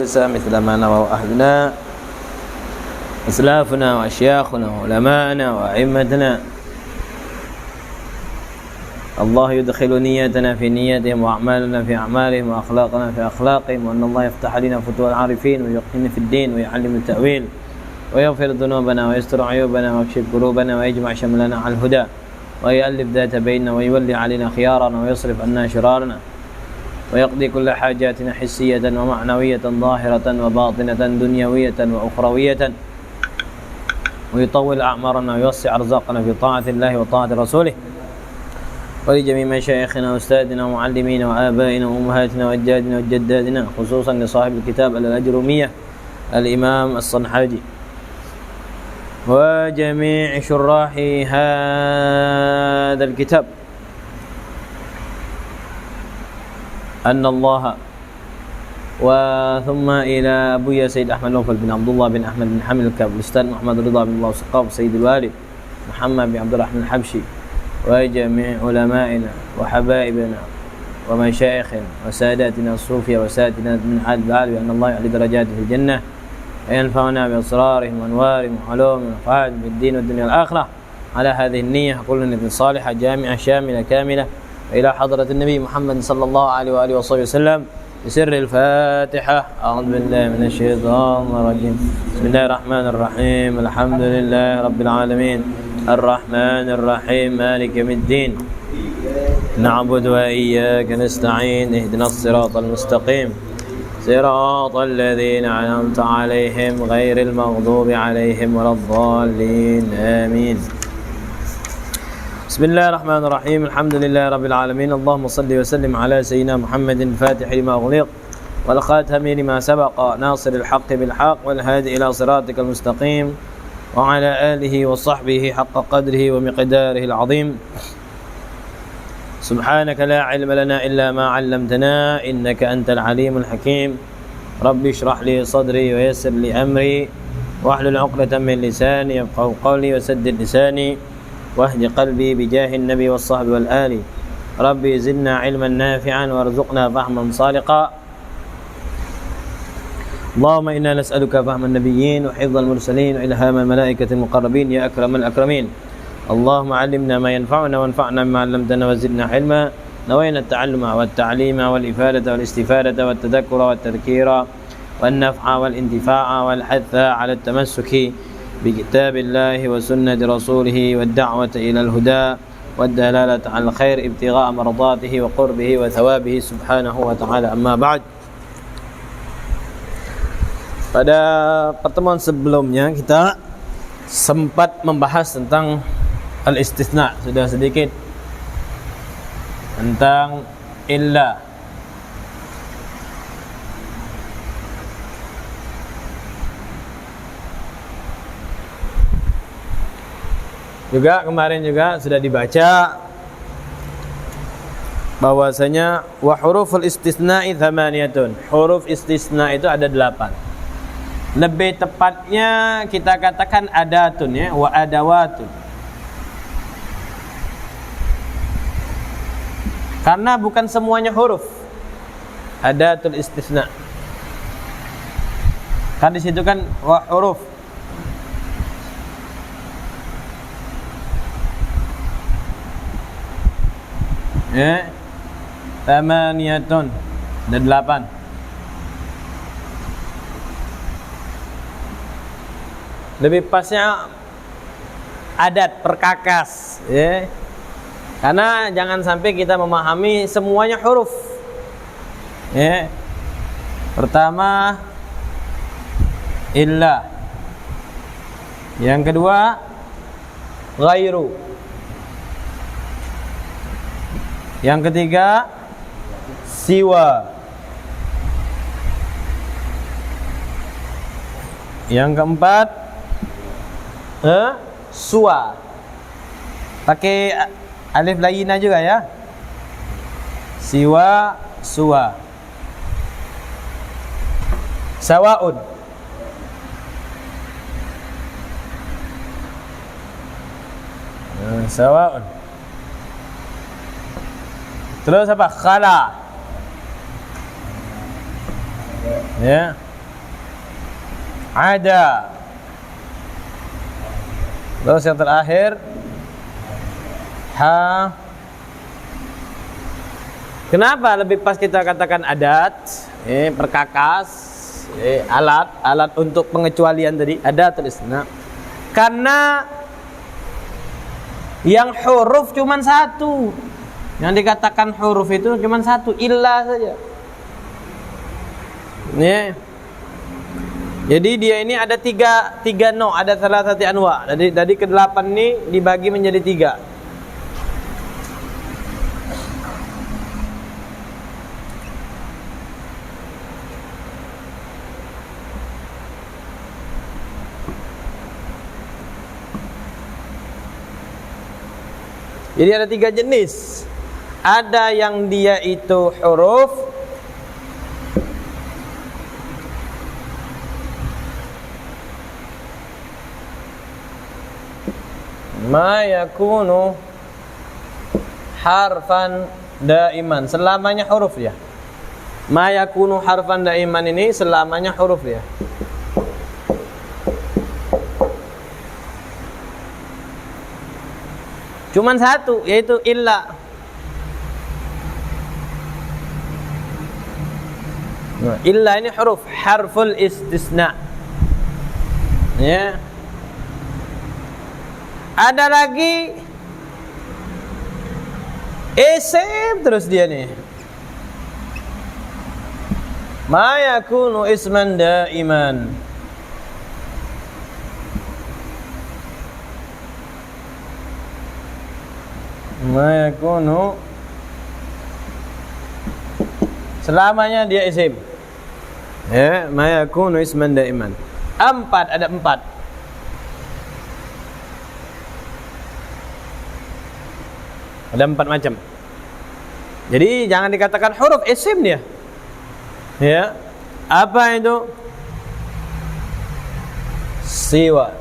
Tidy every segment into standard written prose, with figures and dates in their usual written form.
مثل ما نوى أهلنا أسلافنا وأشياخنا وعلماءنا وأئمتنا. الله يدخل نيتنا في نيتهم وأعمالنا في أعمالهم وأخلاقنا في أخلاقهم، وأن الله يفتح علينا فتوى العارفين ويقين في الدين ويعلم التأويل ويغفر ذنوبنا ويستر عيوبنا ويكشف قلوبنا ويجمع شملنا على الهدى ويؤلف ذات بيننا ويولي علينا خيارنا ويصرف عنا شرارنا ويقضي كل حاجاتنا حسية ومعنوية ظاهرة وباطنة دنيوية وأخروية ويطول أعمارنا ويوسع أرزاقنا في طاعة الله وطاعة رسوله. ولجميع مشايخنا وأستاذنا ومعلمينا وآبائنا وأمهاتنا وأجدادنا وجداتنا، خصوصا لصاحب الكتاب الأجرومية الإمام الصنحاجي وجميع شراح هذا الكتاب، أن الله وثم إلى أبويا سيد أحمد نوفل بن عبد الله بن أحمد بن حمد الكاب، الأستاذ محمد رضا بن الله سقاف، سيد الوالد محمد بن عبد الرحمن الحبشي، وجميع علمائنا وحبائبنا ومشايخنا وساداتنا الصوفية وسادتنا من عاد العالي، أن الله يعلي درجاته في الجنة وينفعنا بأسرارهم وأنوارهم وعلومهم وفائدهم في الدين والدنيا والآخرة. على هذه النية كل نية صالحة جامعة شاملة كاملة إلى حضرة النبي محمد صلى الله عليه وآله وصحبه وسلم بسر الفاتحة. أعوذ بالله من الشيطان الرجيم. بسم الله الرحمن الرحيم. الحمد لله رب العالمين الرحمن الرحيم مالك يوم الدين، نعبد وإياك نستعين، اهدنا الصراط المستقيم صراط الذين أنعمت عليهم غير المغضوب عليهم ولا الضالين آمين. بسم الله الرحمن الرحيم. الحمد لله رب العالمين. اللهم صل وسلم على سيدنا محمد الفاتح لما أغلق والخاتم لما سبق ناصر الحق بالحق والهادي إلى صراطك المستقيم وعلى آله وصحبه حق قدره ومقداره العظيم. سبحانك لا علم لنا إلا ما علمتنا إنك أنت العليم الحكيم. رب اشرح لي صدري ويسر لي أمري واحلل عقدة من لساني يفقهوا قولي وسدد لساني واهد قلبي بجاه النبي والصحب والآل. ربي زدنا علما نافعا وارزقنا فهما صادقا. اللهم إنا نسألك فهم النبيين وحفظ المرسلين وإلهام الملائكة المقربين يا أكرم الأكرمين. اللهم علمنا ما ينفعنا وانفعنا بما علمتنا وزدنا علما. نوينا التعلم والتعليم والإفادة والاستفادة والتذكر والتذكير والنفع والانتفاع والحث على التمسك بكتاب الله وسنة رسوله والدعوة إلى الهدى والدلالة على الخير ابتغاء مرضاته وقربه وثوابه سبحانه وتعالى. أما بعد. Pada pertemuan sebelumnya kita sempat membahas tentang al-istisna, sudah sedikit tentang illa. Juga kemarin juga sudah dibaca bahwasanya wa huruful istisna'i thamaniyatun. Huruf istisna itu ada 8. Lebih tepatnya kita katakan adatun ya, wa adawatun. Karena bukan semuanya huruf. Adatul istisna. Kan di situ kan wa huruf. Ya. Thamaniyatun. Ada 8. Lebih pasnya adat, perkakas ya. Karena jangan sampai kita memahami semuanya huruf ya. Pertama illa, yang kedua ghairu, yang ketiga siwa, yang keempat suwa. Pakai alif layina juga ya. Siwa, suwa. Sawaun. Sawaun. Terus apa? Khala. Ya. Ada. Terus yang terakhir ha. Kenapa lebih pas kita katakan adat? Perkakas, alat untuk pengecualian tadi, adatul istisna. Karena yang huruf cuma satu. Yang dikatakan huruf itu cuma satu, illa saja. Jadi dia ini ada tiga no, ada salah satu anwa. Dari ke-8 ini dibagi menjadi 3. Jadi ada 3 jenis. Ada yang dia itu huruf, ma yakunu harfan daiman, selamanya huruf ya. Ma yakunu harfan daiman ini selamanya huruf ya. Cuman satu, yaitu illa. Nah, illa ini huruf, harful istisna. Ya. Ada lagi isim terus dia nih. Ma yakunu isman daiman. Ma yakunu, selamanya dia isim. Ya, ma yakunu isman daiman. 4, ada 4. Ada 4 macam. Jadi jangan dikatakan huruf, isim dia. Ya. Apa itu? Siwa.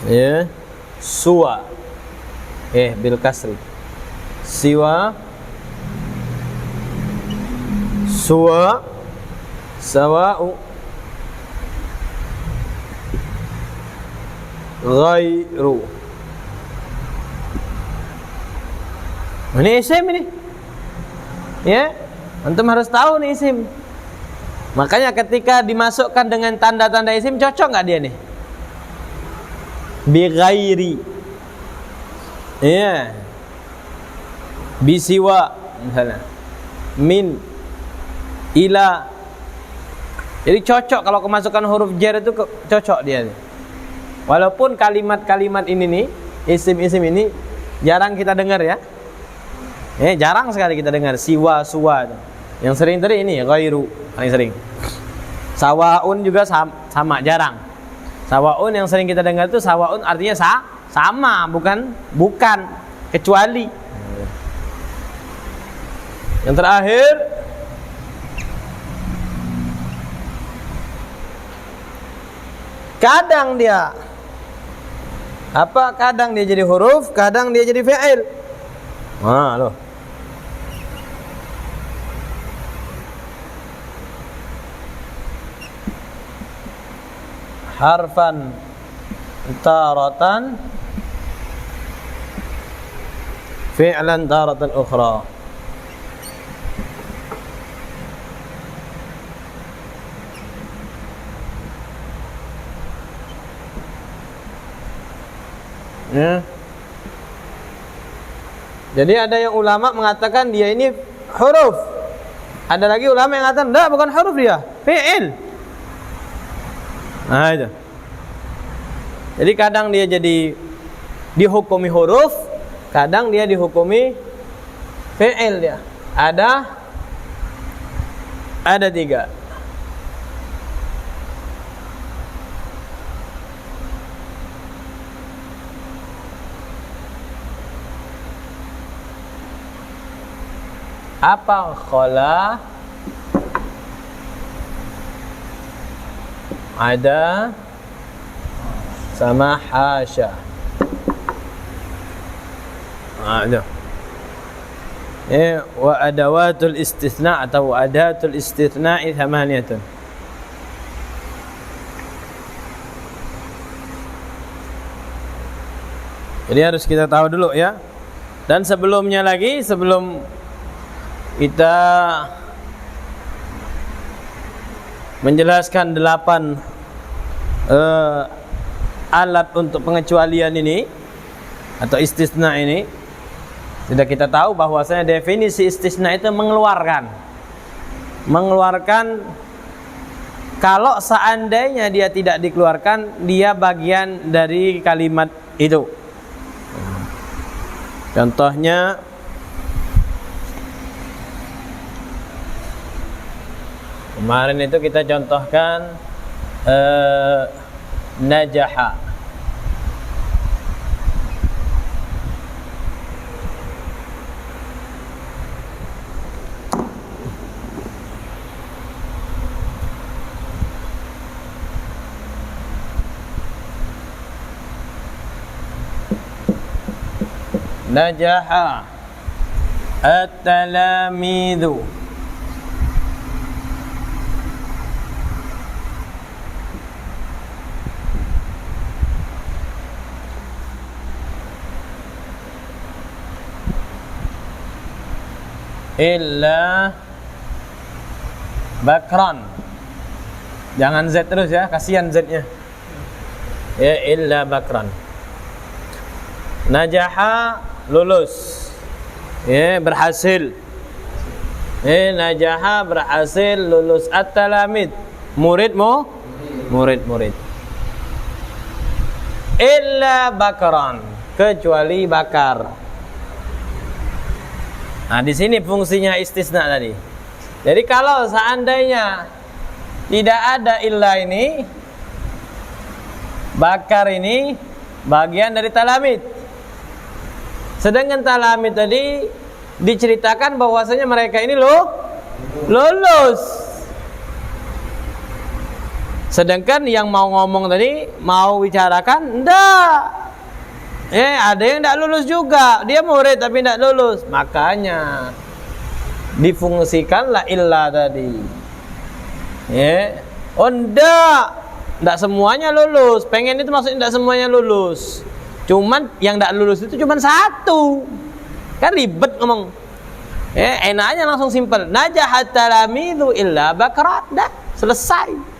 Ya. Suwa. Bil kasri. Siwa, suwa, sawa'u, ghairu. Ini isim ini. Ya, antum harus tahu nih isim. Makanya ketika dimasukkan dengan tanda-tanda isim, cocok nggak dia nih? Bi ghairi. Iya. Bisiwa misalnya. Min, ila. Jadi cocok kalau kemasukan huruf jar itu cocok dia. Walaupun kalimat-kalimat ini nih, isim-isim ini jarang kita dengar ya. Jarang sekali kita dengar siwa, suwa. Yang sering tadi ini ghairu, paling sering. Sawaun juga sama, jarang. Sawaun yang sering kita dengar itu sawaun artinya sama, bukan kecuali. Yang terakhir kadang dia kadang dia jadi huruf, kadang dia jadi fi'il. Loh. Harfan taratan, fi'lan taratan ukhra. Ya. Jadi ada yang ulama mengatakan dia ini huruf. Ada lagi ulama yang mengatakan enggak, bukan huruf dia, fi'il. Nah itu. Jadi kadang dia jadi dihukumi huruf, kadang dia dihukumi fi'il dia. Ada 3. Apa khala, ada, sama hasya. Ada. Wa adawatul istitsna atau adatul istitsna'i thamaniyatun. Jadi harus kita tahu dulu ya. Dan sebelumnya lagi, sebelum kita menjelaskan 8 alat untuk pengecualian ini atau istisna ini, sudah kita tahu bahwasanya definisi istisna itu mengeluarkan kalau seandainya dia tidak dikeluarkan, dia bagian dari kalimat itu. Contohnya kemarin itu kita contohkan najaha. Najaha at-talamidhu. Illa bakran. Jangan Z terus ya, kasihan Z-nya. Ya, illa bakran. Najaha, lulus. Ya, berhasil. Najaha, berhasil lulus. At-talamid, muridmu, murid. Illa bakran, kecuali bakar. Nah, di sini fungsinya istisna tadi. Jadi kalau seandainya tidak ada illa ini, bakar ini bagian dari talamid. Sedangkan talamid tadi diceritakan bahwasanya mereka ini lulus. Sedangkan yang mau ngomong tadi, mau bicarakan, enggak. Ada yang enggak lulus juga. Dia murid tapi enggak lulus. Makanya difungsikanlah illa tadi. Enggak semuanya lulus. Pengen itu maksudnya enggak semuanya lulus. Cuman yang enggak lulus itu cuman satu. Kan ribet ngomong. Enaknya langsung simpel. Najahat talamidu illa bakrat. Dah, selesai.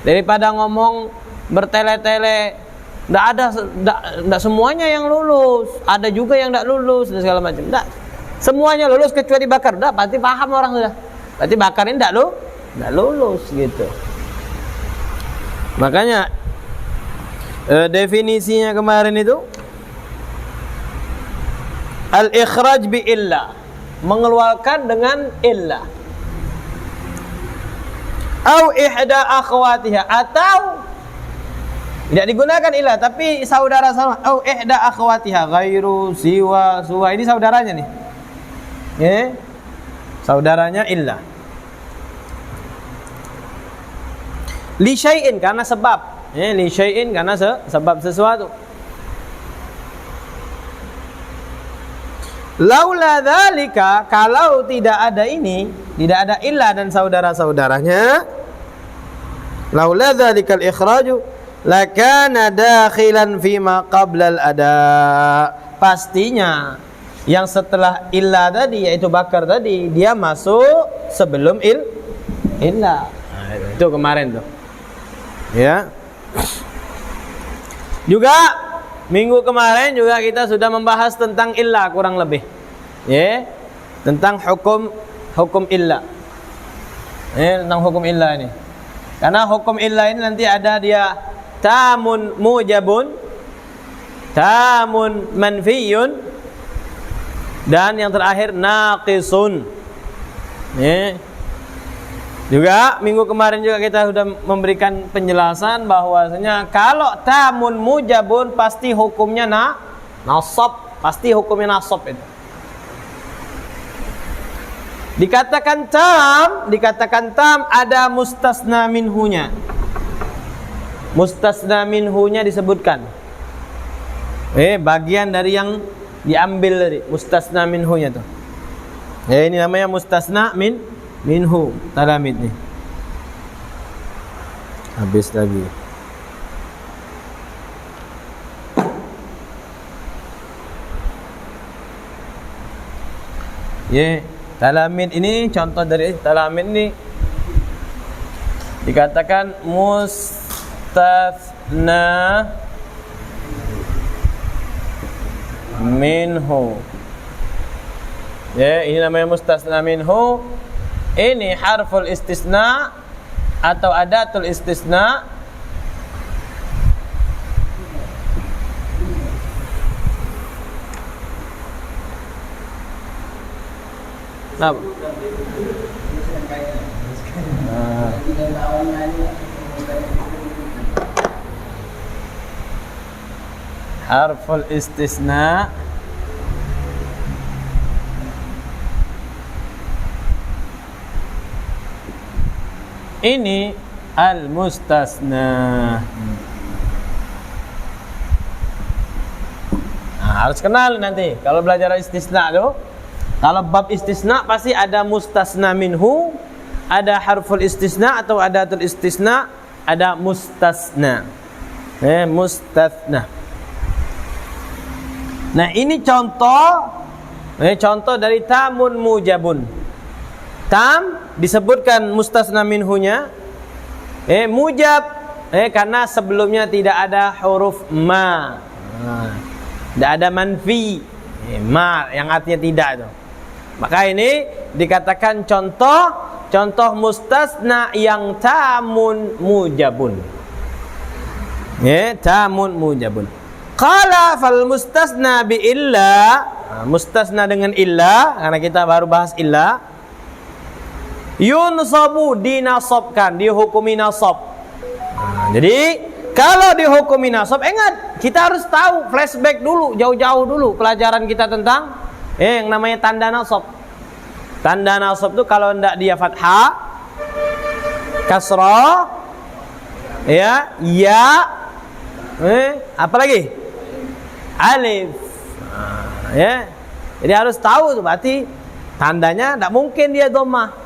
Daripada ngomong bertele-tele, enggak semuanya yang lulus. Ada juga yang enggak lulus dan segala macam. Enggak. Semuanya lulus kecuali bakar. Udah, pasti paham orang sudah. Berarti bakar ini enggak lulus gitu. Makanya definisinya kemarin itu al-ikhraj bi illa, mengeluarkan dengan illa. Au ihda akhwatiha, atau tidak digunakan illa tapi saudara sama. Au ihda akhwatiha ghairu siwa suwa, ini saudaranya nih. Saudaranya illa. Li syai'in, karena sebab. Li syai'in, karena sebab sesuatu. Laula dzalika, kalau tidak ada ini, tidak ada illa dan saudara-saudaranya, laula dzalikal ikhraju lakana dakhilan fima qabla al-ada. Pastinya yang setelah illa tadi, yaitu bakar tadi, dia masuk sebelum illa. Itu kemarin tuh. Ya. Juga minggu kemarin juga kita sudah membahas tentang illa kurang lebih. Tentang hukum illa. Tentang hukum illa ini. Karena hukum illa ini nanti ada dia tamun mujabun, tamun manfiyun, dan yang terakhir naqisun. Juga minggu kemarin juga kita sudah memberikan penjelasan bahwasanya kalau tamun mujabun pasti hukumnya nasab, pasti hukumnya nasab itu. Dikatakan tam ada mustasna minhunya. Mustasna minhunya disebutkan. Bagian dari yang diambil dari mustasna minhunya tuh. Ini namanya mustasna minhu, talamid nih. Habis lagi. Ya, talamin ini contoh dari talamin ini dikatakan mustatsna minhu. Ya, ini namanya mustatsna minhu. Ini harful istisna atau adatul istisna. Nah, harful istisna ini al-mustasna. Nah, harus kenal nanti kalau belajar istisna tuh. Kalau bab istisna pasti ada mustasna minhu, ada harful istisna atau adatul istisna, ada mustasna. Mustasna. Nah, ini contoh dari tamun mujabun. Tam disebutkan mustasna minhunya. Mujab karena sebelumnya tidak ada huruf ma. Tidak ada manfi. Ma yang artinya tidak itu. Maka ini dikatakan contoh mustasna yang tamun mujabun. Tamun mujabun. Qala fal mustasna bi illa. Mustasna dengan illa, karena kita baru bahas illa. Yunsabu, dinasabkan, dihukumi nasab. Jadi kalau dihukumi nasab, ingat kita harus tahu flashback dulu, jauh-jauh dulu pelajaran kita tentang yang namanya tanda nasab. Tanda nasab itu kalau tidak dia fathah, kasrah, ya, apa lagi? Alif. Ya. Jadi harus tahu tuh, berarti tandanya tidak mungkin dia dhammah.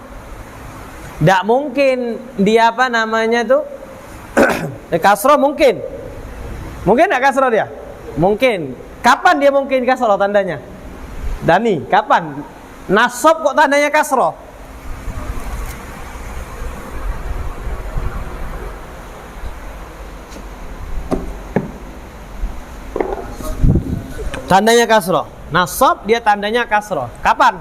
Tidak mungkin dia apa namanya tuh? Kasrah mungkin. Mungkin tidak kasrah dia? Mungkin. Kapan dia mungkin kasrah tandanya? Dani, kapan? Nasab kok tandanya kasrah? Tandanya kasrah. Nasab dia tandanya kasrah. Kapan?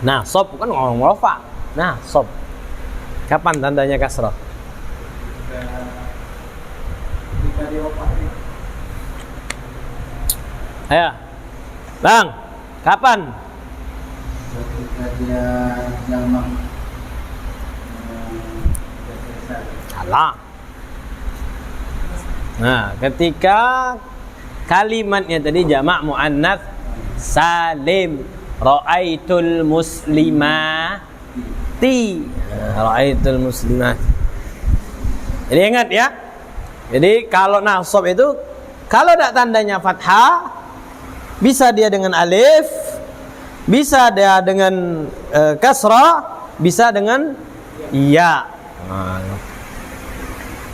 Nasab bukan ngomong rafa. Nasab. Kapan tandanya kasrah? Ayo, Bang, kapan? Ketika dia jamak. Salah. Nah, ketika kalimatnya tadi jamak muannats salim, ra'aitul muslimati. Ra'aitul muslimat. Jadi ingat ya. Jadi kalau nasab itu kalau tidak tandanya fathah, bisa dia dengan alif, bisa dia dengan kasrah, bisa dengan ya.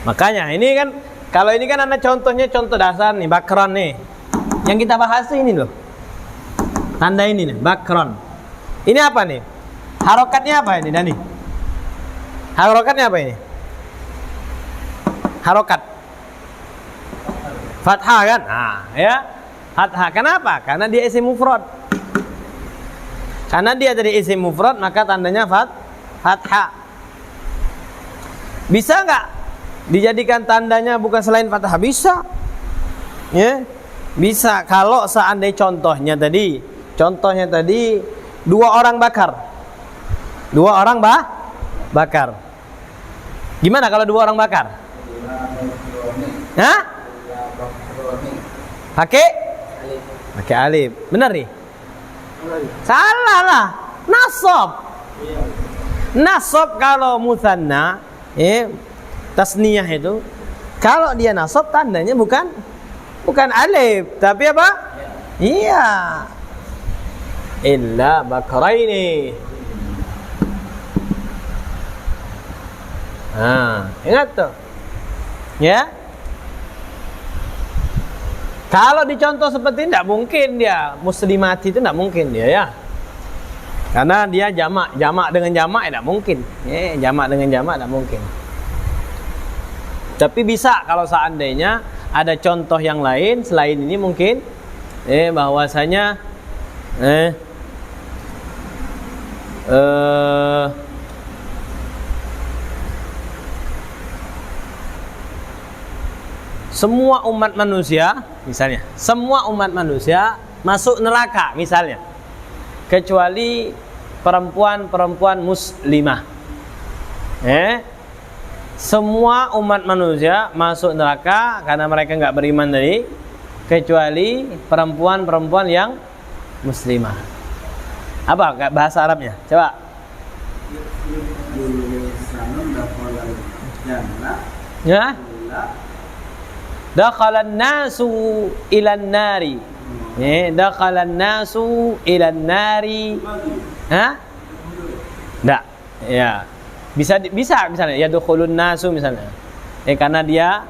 Makanya ini kan kalau ini kan ada contohnya, contoh dasar nih, bakron nih. Yang kita bahas ini loh. Tanda ini nih, bakron. Ini apa nih? Harokatnya apa ini, Dani? Harokatnya apa ini? Harokat fathah kan? Nah, ya. Fathah. Kenapa? Karena dia isim mufrad. Karena dia dari isim mufrad, maka tandanya fathah. Bisa nggak dijadikan tandanya bukan selain fathah? Bisa. Ya. Bisa kalau seandainya contohnya tadi dua orang bakar. Dua orang bakar. Gimana kalau dua orang bakar? Hah? Pakai alif. Benar nih? Salah lah. Nasab kalau musanna, tasniyah itu, kalau dia nasab tandanya bukan alif, tapi apa? Iya. Illa bakraini. Ingat tuh. Ya. Kalau dicontoh seperti ini tidak mungkin dia muslimati, itu tidak mungkin dia ya. Karena dia jamak dengan jamak tidak mungkin. Ya, jamak dengan jamak tidak mungkin. Tapi bisa kalau seandainya ada contoh yang lain selain ini mungkin bahwasanya semua umat manusia, misalnya, semua umat manusia masuk neraka, misalnya, kecuali perempuan-perempuan muslimah. Semua umat manusia masuk neraka karena mereka nggak beriman tadi, kecuali perempuan-perempuan yang muslimah. Apa bahasa Arabnya? Coba. Ya. Dakhalan nasu ilan nari. Dakhalan nasu ilan nari. Hah? Enggak. Ya. Bisa misalnya yadkhulun nasu misalnya. Karena dia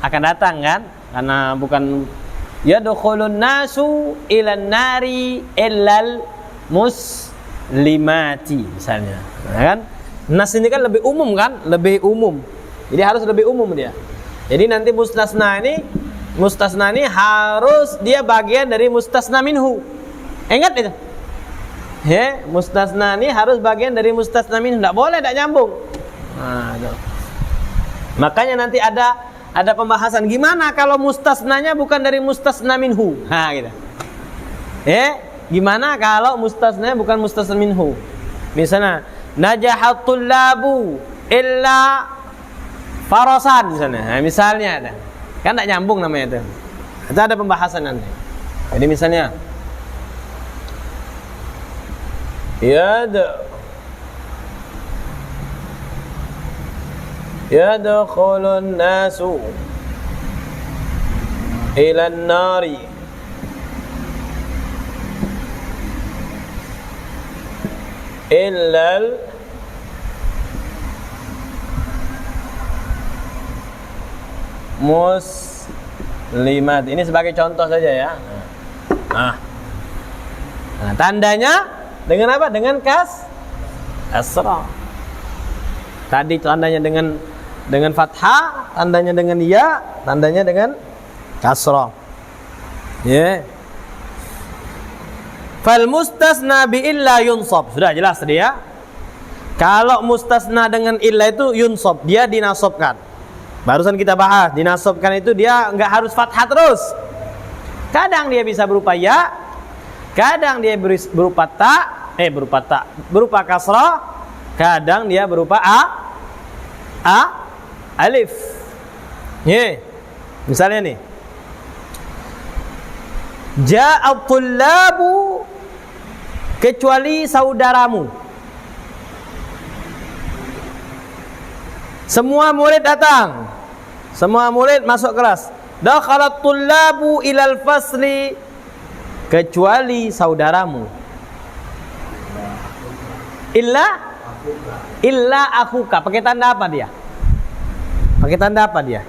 akan datang kan? Karena bukan yadkhulun nasu ilan nari illal muslimati misalnya. Nah, kan? Nas ini kan lebih umum kan? Lebih umum. Jadi harus lebih umum dia. Jadi nanti mustasna ini harus dia bagian dari mustasna minhu. Ingat itu. Mustasna ini harus bagian dari mustasna minhu. Tidak boleh, tidak nyambung. Nah, itu. Makanya nanti ada pembahasan gimana kalau mustasnanya bukan dari mustasna minhu. Nah, gitu. Gimana kalau mustasnanya bukan mustasna minhu? Misalnya najahatul labu illa farasan misalnya ada. Kan tidak nyambung namanya itu. Itu ada pembahasan nanti. Jadi misalnya yadkhulun nasu ilan nari illal muslimat. Ini sebagai contoh saja ya. Nah, tandanya dengan apa? Dengan kasrah. Tadi tandanya dengan fathah, tandanya dengan ya, tandanya dengan kasrah. Ya. Fal mustasna bi illa yunsab. Sudah jelas tadi ya. Kalau mustasna dengan illa itu yunsab, dia dinasabkan. Barusan kita bahas, dinasabkan itu dia enggak harus fathah terus. Kadang dia bisa berupa ya, kadang dia berupa berupa kasrah, kadang dia berupa alif. Misalnya nih. Ja'at tullabu, kecuali saudaramu. Semua murid datang. Semua murid masuk kelas. Dakhalat tullabu ilal fasli, kecuali saudaramu. Illa akhuka. Pakai tanda apa dia? Pakai tanda apa dia?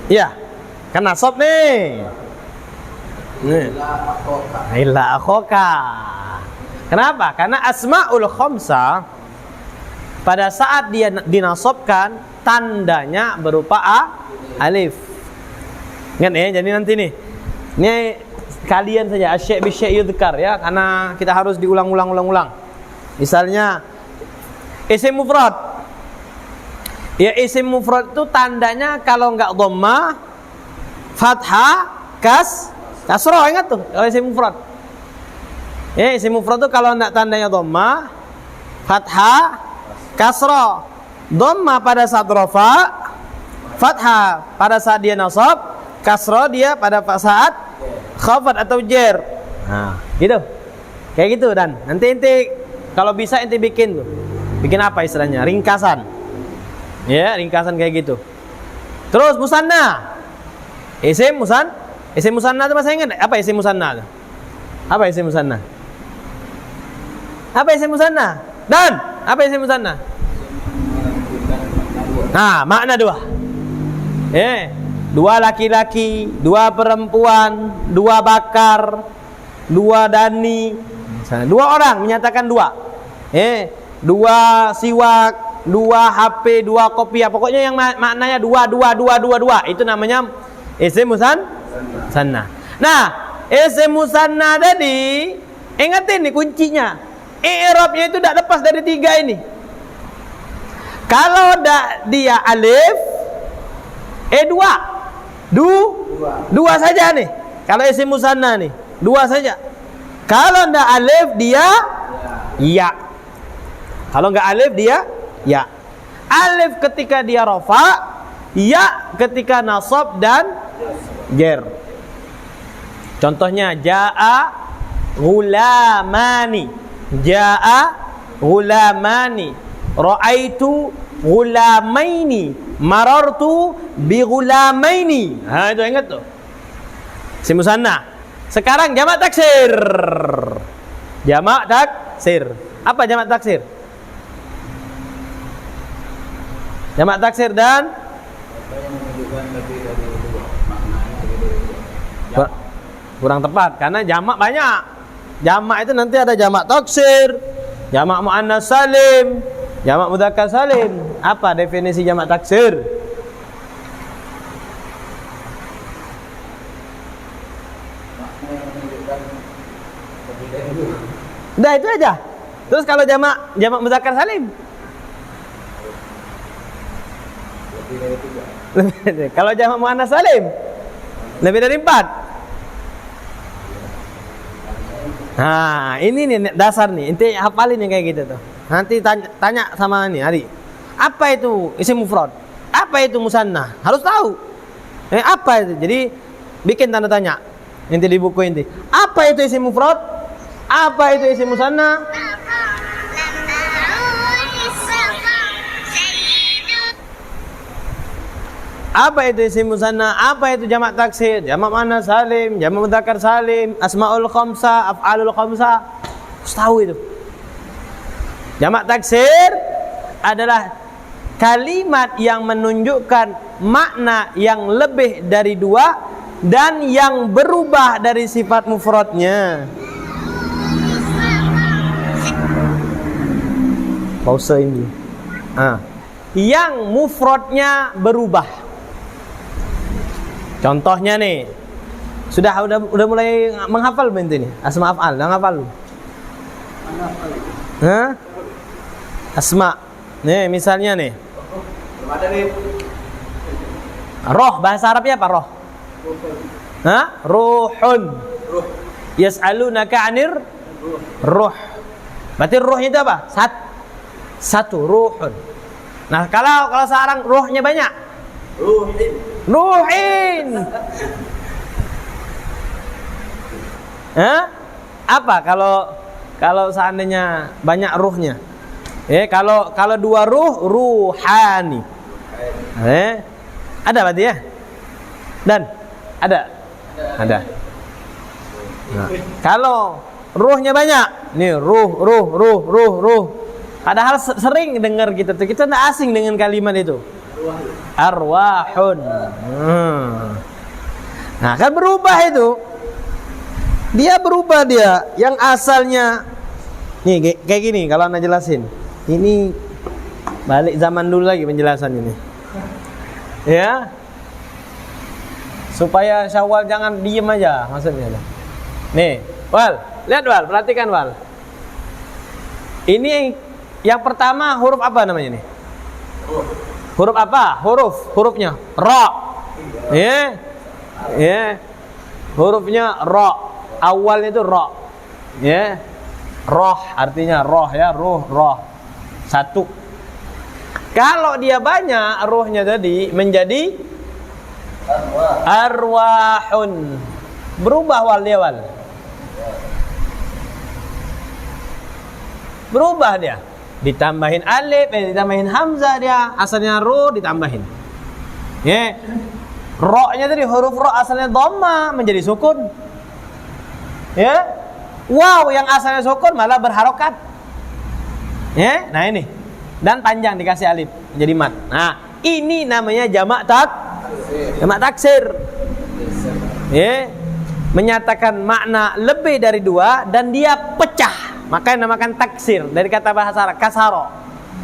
Ya, kan nasab nih. Illa akhoka. Kenapa? Karena asmaul khamsah pada saat dia dinasabkan tandanya berupa alif. Ingat ya, jadi nanti nih. Ini kalian saja asy' bi syai' yudhkar ya, karena kita harus diulang-ulang. Misalnya isim mufrad. Ya, isim mufrad itu tandanya kalau enggak dhammah, fathah, kasrah. Ingat tuh kalau isim mufrad. Ya, isim mufrad itu kalau enggak tandanya dhammah, fathah, kasrah. Dhammah pada saat rafa, fathah pada saat dia nasab, kasrah dia pada saat khafad atau jar. Nah, gitu. Kayak gitu. Dan nanti kalau bisa ente bikin tuh. Bikin apa istilahnya? Ringkasan. Ya, ringkasan kayak gitu. Terus musanna. Isim musanna itu masih ingat apa isim musanna itu? Apa isim musanna? Apa isim musanna? Dan apa isim musanna? Nah, makna dua. Dua laki-laki, dua perempuan, dua bakar, dua dani. Dua orang menyatakan dua. Dua siwak, dua HP, dua kopiah. Pokoknya yang maknanya dua. Itu namanya isim musanna. Nah, isim musanna tadi, ingatin nih kuncinya. I'rabnya itu tidak lepas dari tiga ini. Kalau dia alif, dua saja nih. Kalau isim musanna nih, dua saja. Kalau ndak alif dia ya. Kalau nggak alif dia ya. Alif ketika dia rafa, ya ketika nasab dan jar. Contohnya jaa ghulamani, ra'aitu ghulamaini, marartu bi ghulamaini. Itu ingat tuh. Isim musanna. Sekarang jamak taksir. Apa jamak taksir? Jamak taksir dan kurang tepat karena jamak banyak. Jamak itu nanti ada jamak taksir, jamak muannas salim, jamak mudzakkar salim. Apa definisi jamak taksir? Udah itu aja. Terus kalau jamak mudzakkar salim? Kalau jamak muannas salim? Lebih dari 4. Nah, ini nih dasar nih. Inti hafalin yang kayak gitu tuh. Nanti tanya sama nih Ari. Apa itu isim mufrad? Apa itu musanna? Harus tahu. Apa itu? Jadi bikin tanda tanya. Inti di buku inti. Apa itu isim mufrad? Apa itu isim musanna? Apa itu isim musanna? Apa itu jamak taksir? Jamak muannas salim, jamak mudzakkar salim, asmaul khamsah, af'alul khamsah. Harus tahu itu. Jamak taksir adalah kalimat yang menunjukkan makna yang lebih dari dua dan yang berubah dari sifat mufradnya. Pause ini. Yang mufradnya berubah. Contohnya nih, sudah mulai menghafal belum ini? Asma af'al, udah hafal belum? Asma. Nih misalnya nih. Roh, bahasa Arabnya apa roh? Ruhun. Yas'alunaka 'anir ruh. Berarti ruhnya itu apa? Satu ruhun. Nah, kalau sekarang ruhnya banyak. Ruhin. Apa kalau seandainya banyak ruhnya? Kalau dua ruhani. Ada berarti ya? Dan ada. Nah, kalau ruhnya banyak, nih ruh. Padahal sering dengar kita tidak asing dengan kalimat itu. Arwahun. Nah, kan berubah itu. Dia berubah dia. Yang asalnya nih kayak gini kalau Anda jelasin. Ini balik zaman dulu lagi penjelasan ini. Ya. Supaya Syawal jangan diem aja maksudnya. Nih, Wal, lihat Wal, perhatikan Wal. Ini yang pertama huruf apa namanya nih? Huruf apa? Hurufnya ra. Hurufnya ra. Awalnya itu ra. Roh artinya roh ya, roh. Satu. Kalau dia banyak rohnya tadi menjadi arwahun. Berubah wal dia wal. Berubah dia. Ditambahin alif, ditambahin hamzah dia. Asalnya ru ditambahin. Ro-nya tadi huruf ro asalnya dhamma menjadi sukun. Wow yang asalnya sukun malah berharokat. Ya, nah ini. Dan panjang dikasih alif jadi mat. Nah, ini namanya jamak taksir. Ya. Menyatakan makna lebih dari dua dan dia pecah. Makanya namakan taksir dari kata bahasa Arab kasaro.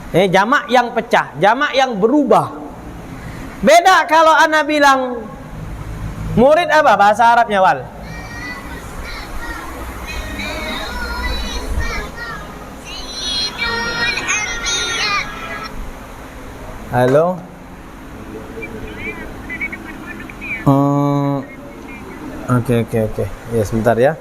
Jamak yang pecah, jamak yang berubah. Beda kalau ana bilang murid apa bahasa Arabnya, Wal? Halo. Oke. Ya, sebentar ya.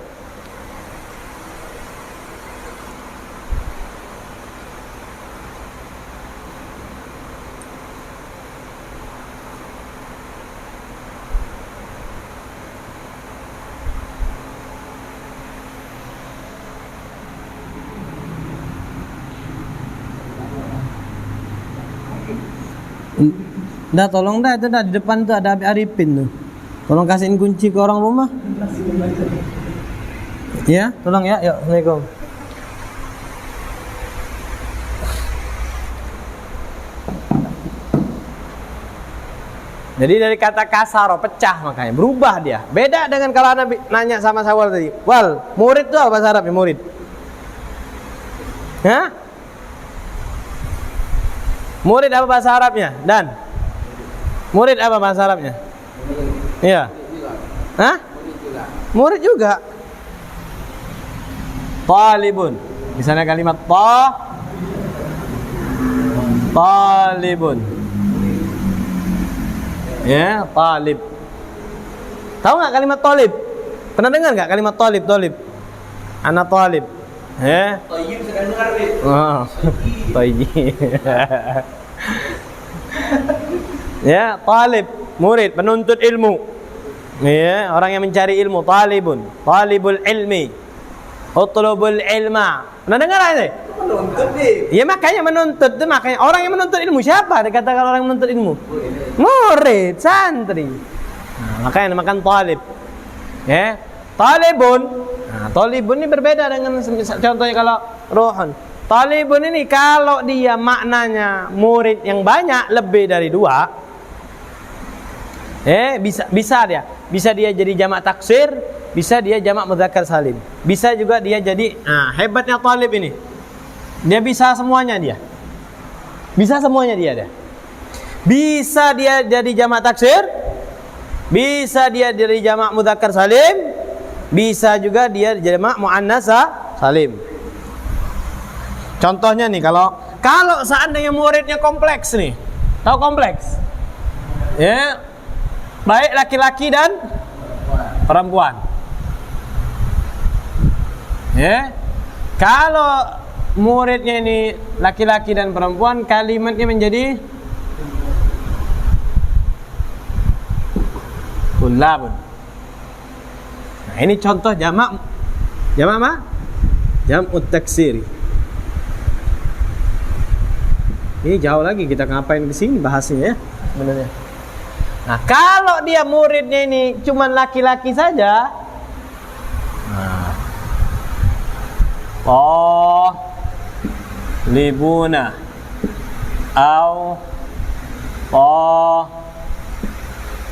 Dah tolong dah itu dah di depan tuh ada Arifin tuh. Tolong kasihin kunci ke orang rumah. Ya, tolong ya. Yuk, Assalamualaikum. Jadi dari kata kasaro pecah makanya berubah dia. Beda dengan kalau Anda nanya sama Sawal tadi. Wal, murid itu apa bahasa Arabnya murid? Hah? Murid apa bahasa Arabnya? Dan murid apa bahasa Arabnya? Iya. Hah? Murid juga. Talibun. Misalnya kalimat talibun. Ya, talib. Tahu nggak kalimat talib? Pernah dengar nggak kalimat talib? Anak talib. Ya. Toyib sedang dengar nih. Oh, toyib. Ya, talib, murid, penuntut ilmu. Ya, orang yang mencari ilmu, talibun, talibul ilmi, utlubul ilma. Pernah dengar ini? Menuntut nih. Ya makanya menuntut, itu makanya orang yang menuntut ilmu siapa? Dikatakan orang yang menuntut ilmu. Murid, santri. Nah, makanya namakan talib. Ya, talibun. Nah, talibun ini berbeda dengan contohnya kalau ruhun. Talibun ini kalau dia maknanya murid yang banyak lebih dari dua, bisa dia jadi jamak taksir, bisa dia jamak mudzakkar salim, bisa juga dia jadi. Nah, hebatnya talib ini, dia bisa semuanya dia, bisa dia jadi jamak taksir, bisa dia jadi jamak mudzakkar salim, bisa juga dia jamak muannas salim. Contohnya nih, kalau seandainya muridnya kompleks nih, tahu kompleks? Ya, baik laki-laki dan perempuan. Ya, kalau muridnya ini laki-laki dan perempuan, kalimatnya menjadi tullabun. Nah, ini contoh jamak apa? Jam'ut taksiri. Ini jauh lagi kita ngapain kesini bahasnya ya sebenarnya. Nah, kalau dia muridnya ini cuman laki-laki saja, libuna au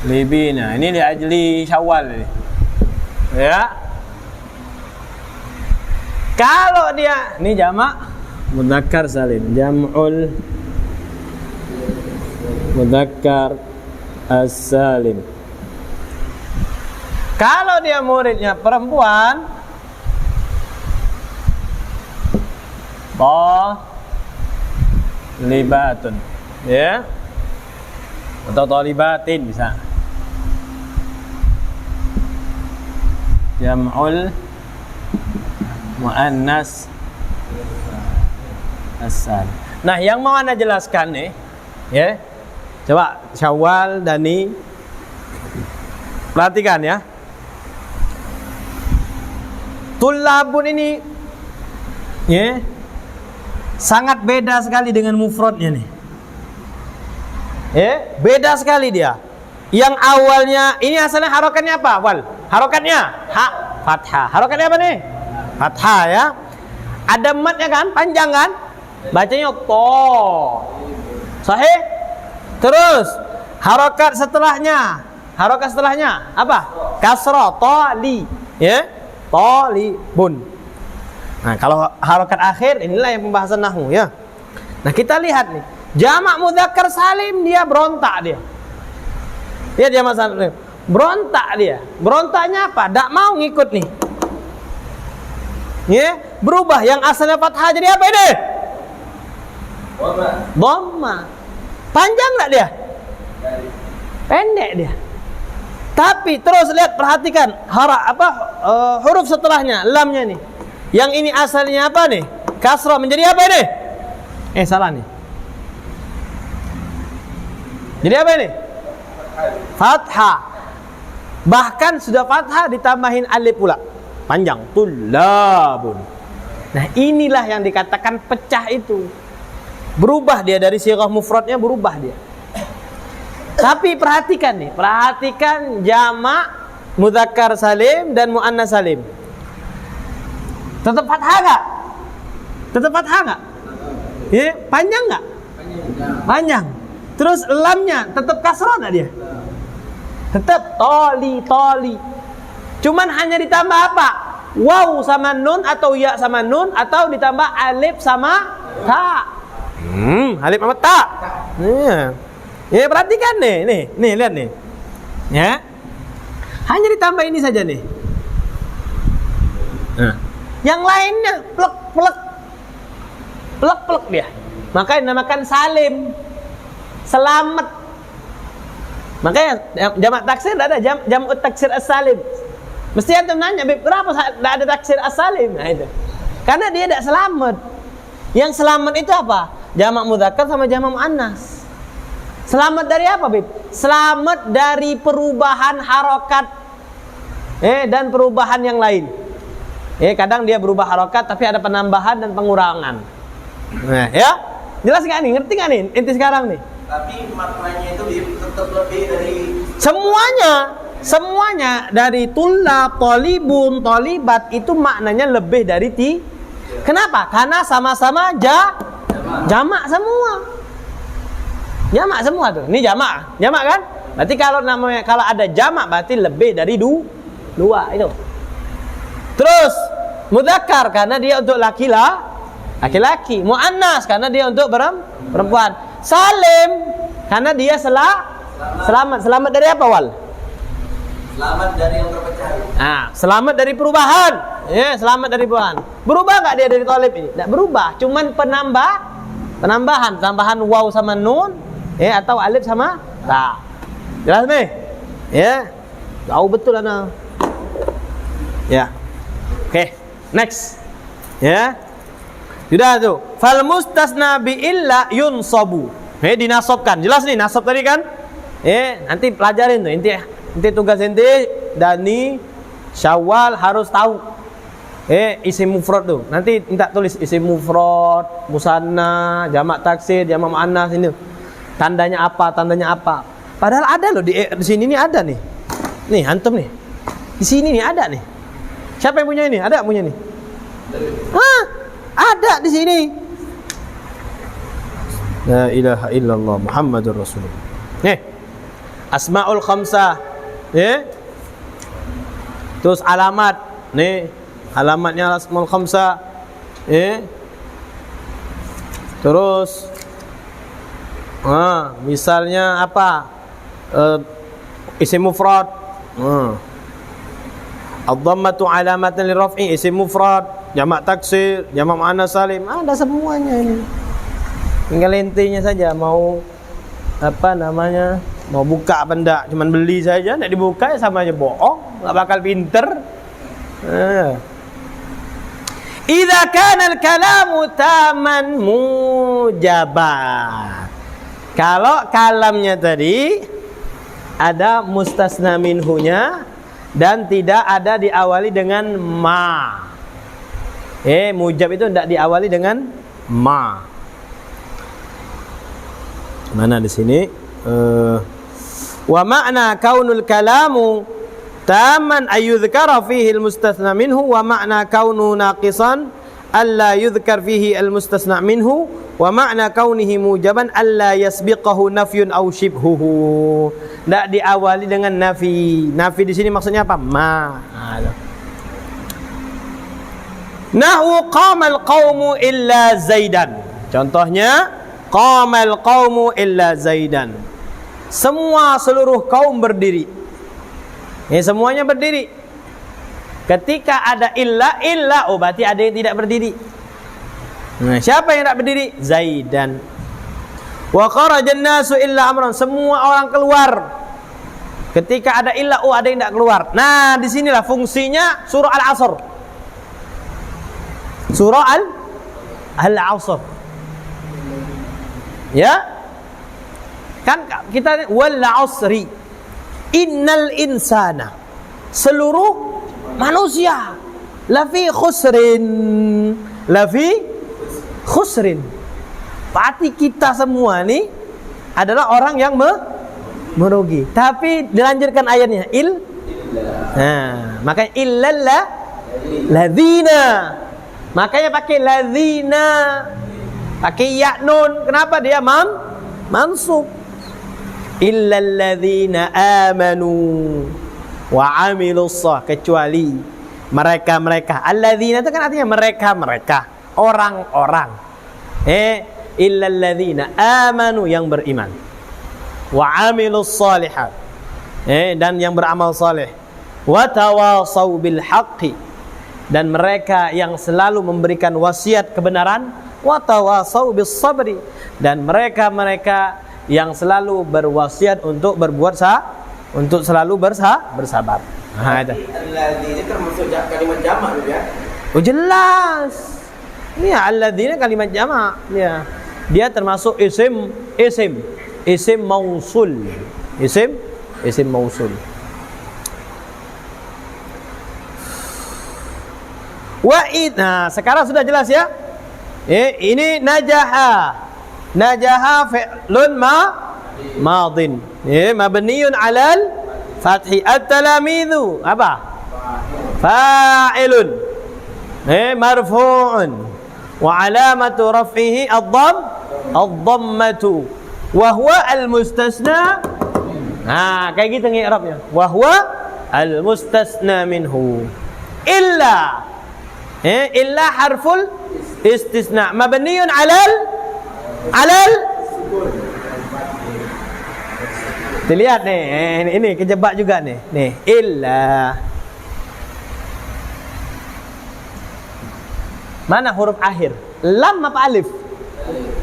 libina. Ini li ajli Syawal ini. Ya. Kalau dia ini jamak mudzakkar salim, jam'ul mudzakkar as-salim. Kalau dia muridnya perempuan, talibatun, ya, atau talibatin bisa. Jam'ul muannas as-salim. Nah, yang mau Anda jelaskan nih, ya. Coba Syawal, Dani, perhatikan ya. Tullabun ini, ya, sangat beda sekali dengan mufradnya nih. Ya, beda sekali dia. Yang awalnya ini asalnya harokatnya apa, Wal? Harokatnya fathah. Harokatnya apa nih? Fathah ya. Ada matnya kan, panjang kan? Bacanya to. Sahih? Terus harokat setelahnya. Harokat setelahnya apa? Kasrah, tali. Ya? Talibun. Nah, kalau harokat akhir inilah yang pembahasan nahwu ya. Nah, kita lihat nih. Jamak mudzakkar salim dia berontak dia. Dia jamak salim. Berontak dia. Berontaknya apa? Tak mau ngikut nih. Ya, berubah yang asalnya fathah jadi apa ini? Dhamma. Panjang enggak dia? Pendek dia. Tapi terus lihat, perhatikan huruf setelahnya, lamnya nih. Yang ini asalnya apa nih? Kasrah menjadi apa ini? Salah nih. Jadi apa ini? Fathah. Bahkan sudah fathah ditambahin alif pula. Panjang. Tullabun. Nah, inilah yang dikatakan pecah itu. Berubah dia dari sighah mufradnya, berubah dia. Tapi perhatikan nih, perhatikan jamak mudzakkar salim dan muannas salim. Tetap fathah enggak? Tetap fathah enggak? Ya, panjang enggak? Panjang. Terus lamnya tetap kasrah enggak dia? Tetap toli. Cuman hanya ditambah apa? Waw sama nun atau ya sama nun atau ditambah alif sama ta. Alif sama ta. Ya, perhatikan nih, lihat nih. Ya. Hanya ditambah ini saja nih. Nah, yang lainnya plek dia. Maka dinamakan salim. Selamat. Makanya jamak taksir ada jamak taksir as-salim. Mesti antum nanya, "Beb, kenapa enggak ada taksir as-salim?" Nah, itu. Karena dia tidak selamat. Yang selamat itu apa? Jamak mudzakkar sama jamak muannas. Selamat dari apa, Bib? Selamat dari perubahan harokat dan perubahan yang lain. Kadang dia berubah harokat tapi ada penambahan dan pengurangan. Nah, ya? Jelas nggak nih? Ngerti nggak nih? Inti sekarang nih. Tapi maknanya itu tetap lebih dari semuanya dari tullab, tolibun, tolibat itu maknanya lebih dari Kenapa? Karena sama-sama jamak semua. Jamak semua tuh. Ini jamak kan? Berarti kalau ada jamak berarti lebih dari dua itu. Terus mudzakkar karena dia untuk laki-laki, muannas karena dia untuk perempuan. Salim karena dia selamat dari apa, Wal? selamat dari yang terpecah. Nah, selamat dari perubahan. Ya, selamat dari perubahan. Berubah enggak dia dari tolib ini? Enggak berubah, cuman tambahan waw sama nun atau alif sama ta. Jelas nih? Ya. Tahu betul ana. Ya. Oke, next. Ya. Sudah tuh. Fal mustasna bi illa yunsabu. Dinasobkan. Jelas nih nasab tadi kan? Nanti pelajarin tuh. Inti tugas inti Dani Syawal harus tahu. Isim mufrad tuh. Nanti minta tulis isim mufrad, musanna, jamak taksir, jamak muannas ini. Tandanya apa? Padahal ada loh di sini nih ada nih. Nih, antum nih. Di sini nih ada nih. Siapa yang punya ini? Ada punya nih? Ada di sini. La ilaha illallah Muhammadur Rasulullah. Nih. Asmaul khamsah. Terus alamat. Nih, alamatnya asmaul khamsah. Terus misalnya apa? Isim mufrad. Ad-dhammatu alamatan liraf'i, isim mufrad, jamak taksir, jamak muannas salim, ada semuanya ini. Tinggal intinya saja mau mau buka apa enggak, cuman beli saja, enggak dibuka ya sama aja bohong, enggak bakal pinter. Idza kana al-kalamu taman mujabat. Kalau kalamnya tadi ada mustasna minhunya dan tidak ada diawali dengan ma. Mujab itu tidak diawali dengan ma. Mana di sini? Wa ma'na kaunul kalamu taman ayyudhkara fihi al-mustasna minhu wa ma'na kaunu naqisan alla yudhkar fihi al-mustasna' minhu wa ma'na kaunihi mujaban alla yasbiqahu nafyun aw shibhuhu. Tidak diawali dengan nafi. Nafi di sini maksudnya apa? Ma. Nahwu qamal qaumu illa Zaidan. Contohnya qamal qaumu illa Zaidan. Semua seluruh kaum berdiri. Semuanya berdiri. Ketika ada illa, oh berarti ada yang tidak berdiri. Nah, siapa yang tidak berdiri? Zaidan. Wa kharajan nasu illa Amran. Semua orang keluar. Ketika ada illa, oh ada yang tidak keluar. Nah, disinilah fungsinya surah Al-Asr. Surah Al-Asr. Ya? Kan kita wal 'asri innal insana, seluruh manusia lafi khusrin. Berarti kita semua nih adalah orang yang merugi. Tapi dilanjutkan ayatnya nah, makanya illal ladzina. Makanya pakai ladzina, pakai ya nun. Kenapa dia mansub? Illal ladzina amanu wa amilus shalihat, kecuali mereka. Alladzina itu kan artinya mereka, orang-orang. Illal ladzina amanu, yang beriman. Wa amilus shalihat, dan yang beramal saleh. Wa tawasau bil haqqi, dan mereka yang selalu memberikan wasiat kebenaran. Wa tawasau bis sabri, dan mereka yang selalu berwasiat untuk berbuat untuk selalu bersabar. Nah, itu. Alladzina termasuk kalimat jamak ya. Oh jelas. Iya, alladzina kalimat jamak. Ya. Dia termasuk isim mausul. Isim mausul. Nah, sekarang sudah jelas ya. Ini najaha fi'lun madin. Mabniun 'alal fathi. At-talamidhu apa? Fa'ilun. Marfu'un. Wa 'alamatu raf'ihi ad-dhammatu. Wa huwa al-mustasna. Nah, kayak gitu i'rabnya. Wa huwa al-mustasna minhu. Illa harful istisna mabniun 'alal Dilihat nih, ini kejebak juga nih. Nih, illa. Mana huruf akhir? Lam apa alif?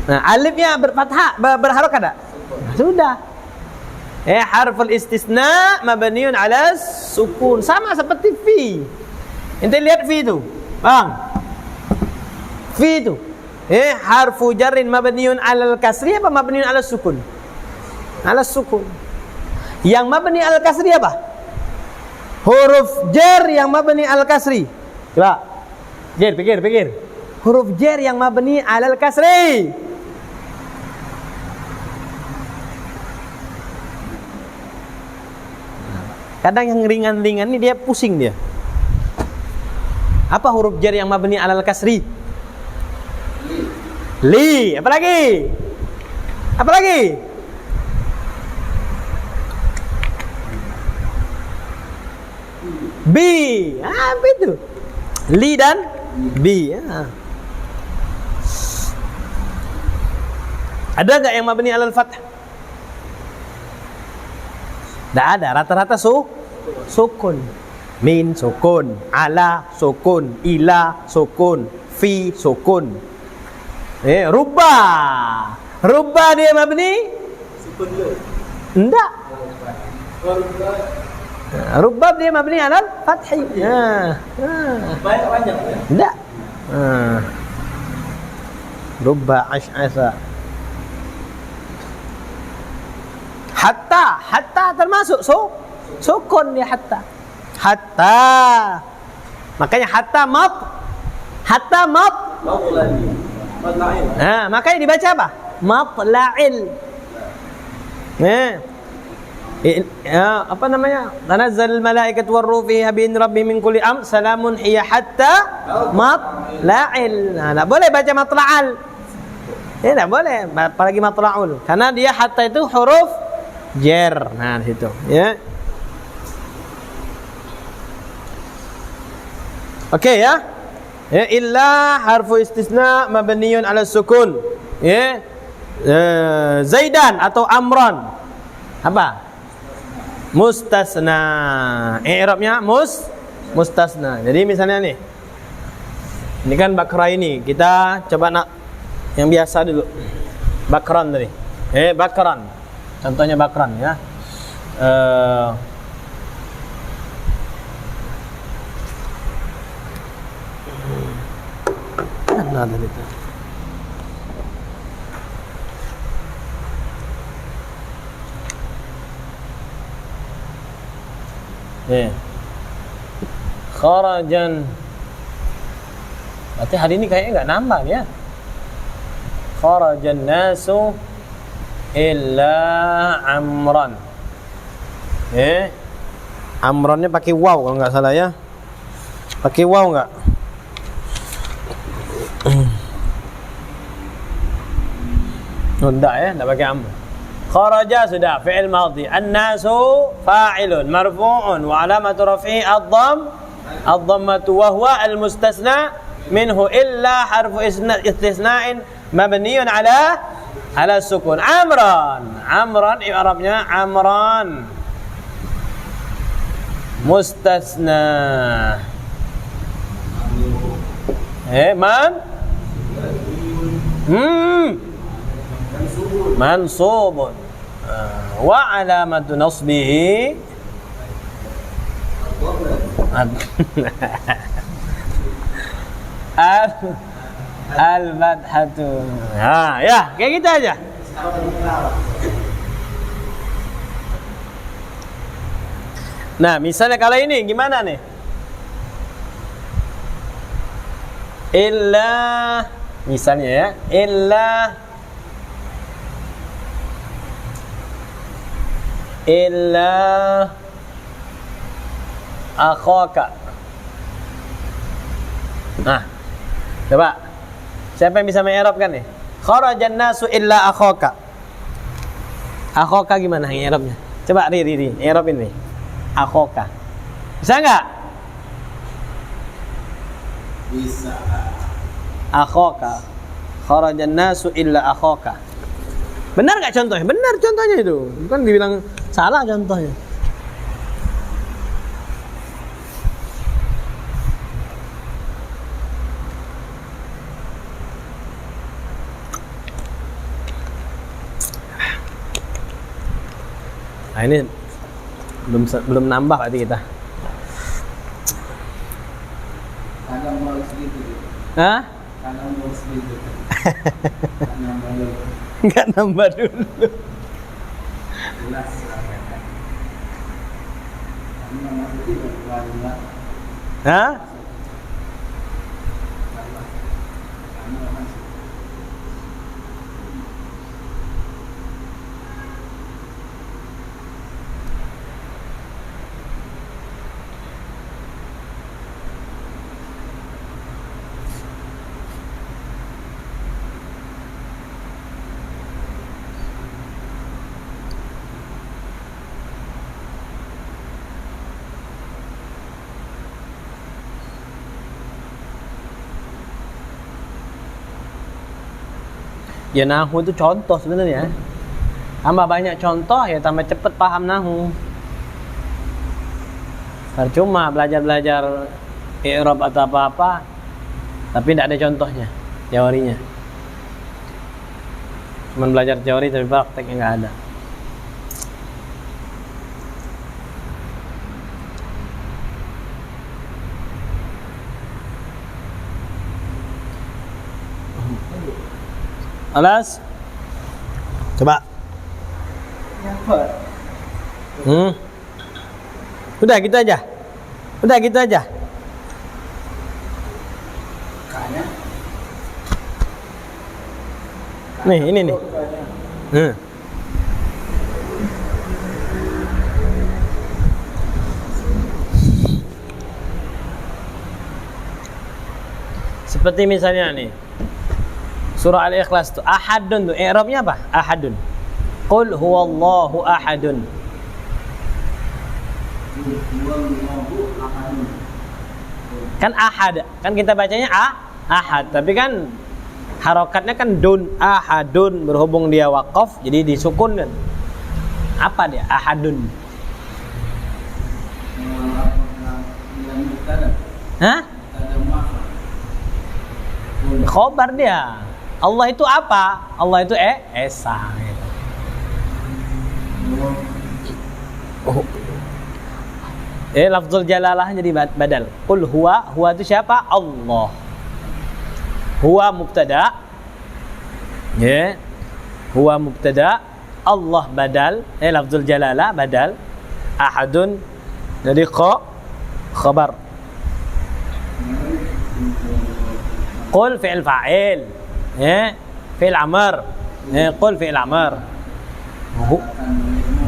Nah, alifnya berfathah, berharokat tak? Sudah. Harful istisna mabniun 'ala sukun. Sama seperti fi. Ente lihat fi itu, Bang. Fi itu. Harfu jarrin mabniun 'alal kasri apa mabniun 'ala sukun? 'Ala sukun. Yang mabni 'alal kasri apa? Huruf jar yang mabni 'alal kasri. Coba. Pikir. Huruf jar yang mabni 'alal kasri. Kadang yang ringan-ringan ini dia pusing dia. Apa huruf jar yang mabni 'alal kasri? Li. Apa lagi? Bi. Apa itu? Li dan bi. Ada enggak yang mabni 'alal fath? Tidak ada. Rata-rata sukun. Min sukun, ala sukun, ila sukun, fi sukun. Rubba dia mabni sukun dulu. Enggak. Rubba dia mabni 'alal fathi. Banyak ya? Enggak. Rubba ash'asa. Hatta termasuk sukun dia hatta. Makanya hatta mat. Makanya dibaca apa? Matla'il. Apa namanya? Tanazzalul malaikatu war-ruh fiha bi rabbihim min kulli salamun hiya hatta matla'il. Nah, enggak boleh baca matla'al. Ya enggak boleh, apalagi matla'ul. Karena dia hatta itu huruf jar. Nah, di situ, ya. Oke ya. Ya, illa harfu istisna mabniun 'ala sukun. Ya. Zaidan atau Amran. Apa? Mustasna. I'rabnya mustasna. Jadi misalnya nih. Ini kan bakra ini. Kita coba nak yang biasa dulu. Bakran tadi. Bakran. Contohnya bakran ya. Mana tadi itu? Kharajan. Berarti hari ini kayaknya nggak nambah ya. Kharajan nasu illa amran. Amrannya pakai waw kalau nggak salah ya. Pakai waw nggak? Enggak ya, enggak pakai amr. Kharaja sudah fi'il madhi. An-nasu fa'ilun marfu'un wa 'alamatu raf'i ad-dhammatu wa huwa al-mustasna minhu illa harfu istisna'in mabniun 'ala sukun. Amran i'rabnya amran mustasna. Mansubun wa alamatu nasbihi al-fathatu. Ya, kayak gitu aja. Nah, misalnya kalau ini gimana nih? Illa, misalnya ya, illa akhaka. Nah, coba siapa yang bisa mengi'rabkan nih? Kharajan nasu illa akhaka. Akhaka gimana i'rabnya? Coba Riri i'rabin nih. Akhaka. Bisa enggak? Bisa. Akhaka. Kharajan nasu illa akhaka. Benar enggak contohnya? Benar contohnya itu. Bukan dibilang salah contohnya. Nah, ini belum nambah berarti kita. Kadang mau segitu. Hah? Kadang mau segitu. Enggak nambah dulu. Jelas. Hah? Ya nahu itu contoh sebenarnya. Tambah banyak contoh ya tambah cepet paham nahu. Percuma belajar i'rab atau apa-apa tapi tidak ada contohnya, teorinya. Cuman belajar teori tapi prakteknya nggak ada. Alas, coba. Udah gitu aja. Udah gitu aja. Nih, ini nih. Seperti misalnya nih, surah Al-Ikhlas tuh ahadun tuh i'rabnya apa? Ahadun. Qul huwallahu ahadun. Kan ahad, kan kita bacanya ahad, tapi kan harokatnya kan dun, ahadun, berhubung dia waqaf jadi disukun kan. Apa dia? Ahadun. Hah? Khobar dia. Allah itu apa? Allah itu esa gitu. Lafzul jalalah jadi badal. Qul huwa itu siapa? Allah. Huwa mubtada. Ya. Huwa mubtada, Allah badal. Lafzul jalalah badal. Ahadun jadi khabar. Qul fi'il fa'il. Ya. Fi'il amr. Qul fi'il amr.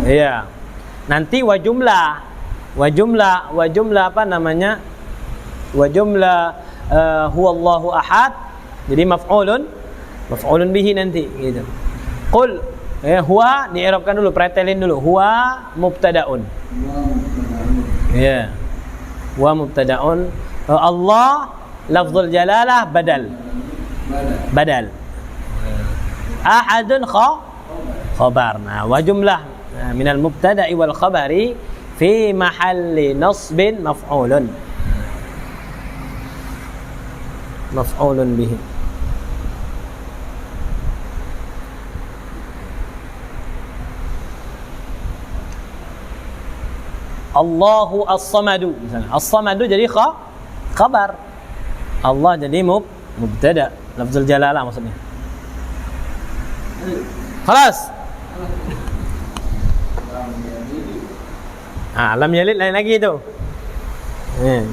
Iya. Nanti wa jumlah apa namanya? Wa jumlah huwallahu ahad. Jadi maf'ulun bihi nanti gitu. Qul huwa di'irabkan dulu, pretelin dulu. Huwa mubtada'un. Ya. Huwa mubtada'un. Allah lafzul jalalah badal. Ahadun khabar. Nah, wa jumlah minal mubtada'i wal khabari fi mahalli nasbin maf'ulun bihi. Allahu as-samadu misalnya. As-samadu jadi khabar. Allah jadi mubtada, lafzul jalalah maksudnya. Khalas. Lam yalid lain lagi itu.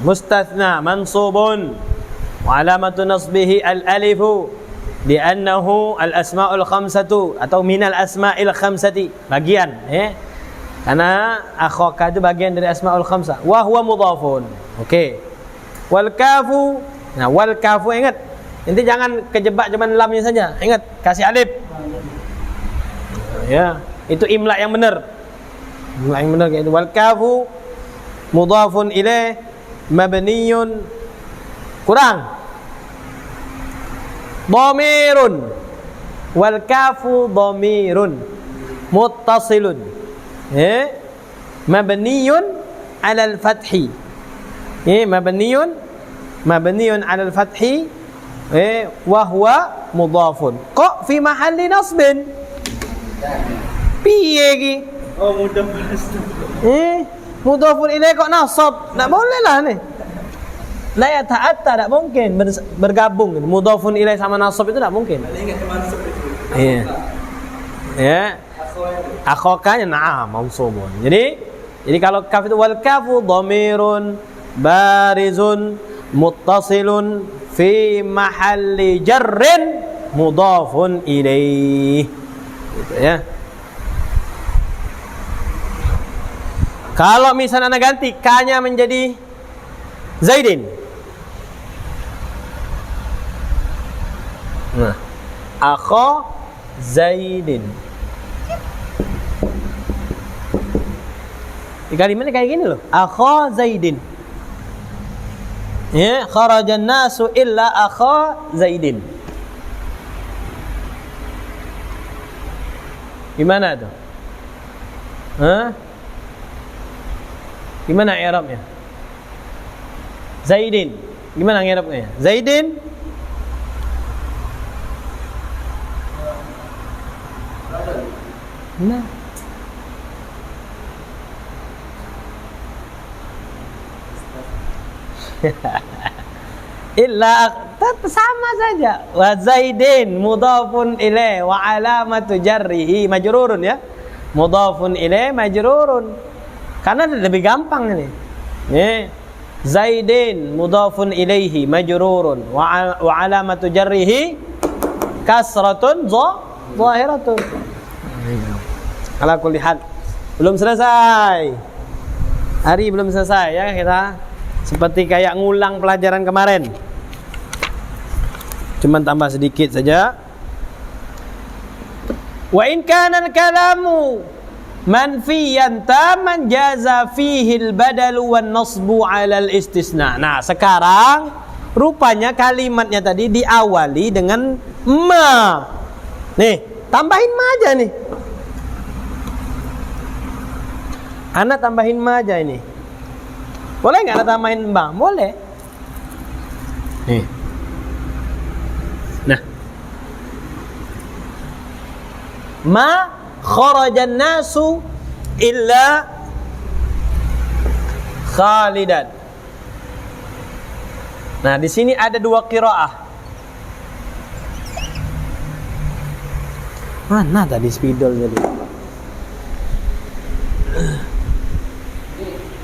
Mustathna mansubun wa alamatu nasbihi al-alifu li'annahu al-asma'ul khamsatu atau minal asma'il khamsati, bagian karena akhaka itu bagian dari asma'ul khamsah. Wa huwa mudhafun. Oke. Wal kafu. Nah, wal kafu ingat. Nanti jangan kejebak cuman lamnya saja. Ingat, kasih alif. Ya, itu imla yang benar. Imla yang benar kayak itu. Wal kafu mudhafun ilaih mabniyun. Kurang. Dhamirun. Wal kafu dhamirun muttasilun. Mabniyun 'alal fathi. Mabniyun 'alal fathi wa huwa mudhafun. Kok fi mahalli nasbin? Piye iki? Oh, mudhafun ilaih kok nasab? Tak boleh lah ni. La ya ta'atta, tak mungkin bergabung. Mudhafun ilaih sama nasab itu tak mungkin. Iya. Ya. Akhokanya mansubun. Jadi kalau kaf itu wal kafu dhamirun barizun muttasilun fi mahalli jarrin mudhafun ilaih. Gitu ya. Kalau misalnya anda ganti K-nya menjadi Zaidin. Nah, akha Zaidin. Kalimatnya kayak gini loh. Akha Zaidin. Ya, kharajan nasu illa akha Zaidin. Gimana tuh? Gimana i'rabnya? Zaidin. Gimana i'rabnya? Zaidin. Nah. Illa sama saja. Wa Zaidin mudhafun ilaih wa alamatu jarrihi majrurun ya. Mudhafun ilaih majrurun. Karena lebih gampang ini. Zaidin mudhafun ilaihi majrurun wa alamatu jarrihi kasratun zahiratun. Ala kulli hal. Belum selesai. Hari belum selesai ya kita. Seperti kayak ngulang pelajaran kemarin. Cuman tambah sedikit saja. Wa in kana al-kalamu manfiyan taman jaza fihi al-badalu wan nasbu 'ala al-istisna. Nah, sekarang rupanya kalimatnya tadi diawali dengan ma. Nih, tambahin ma aja nih. Ana tambahin ma aja ini. Boleh nggak ana tambahin ma? Boleh. Nih. Nah. Ma kharajan nasu illa khalidan. Nah, di sini ada dua qiraah. Mana tadi spidol jadi?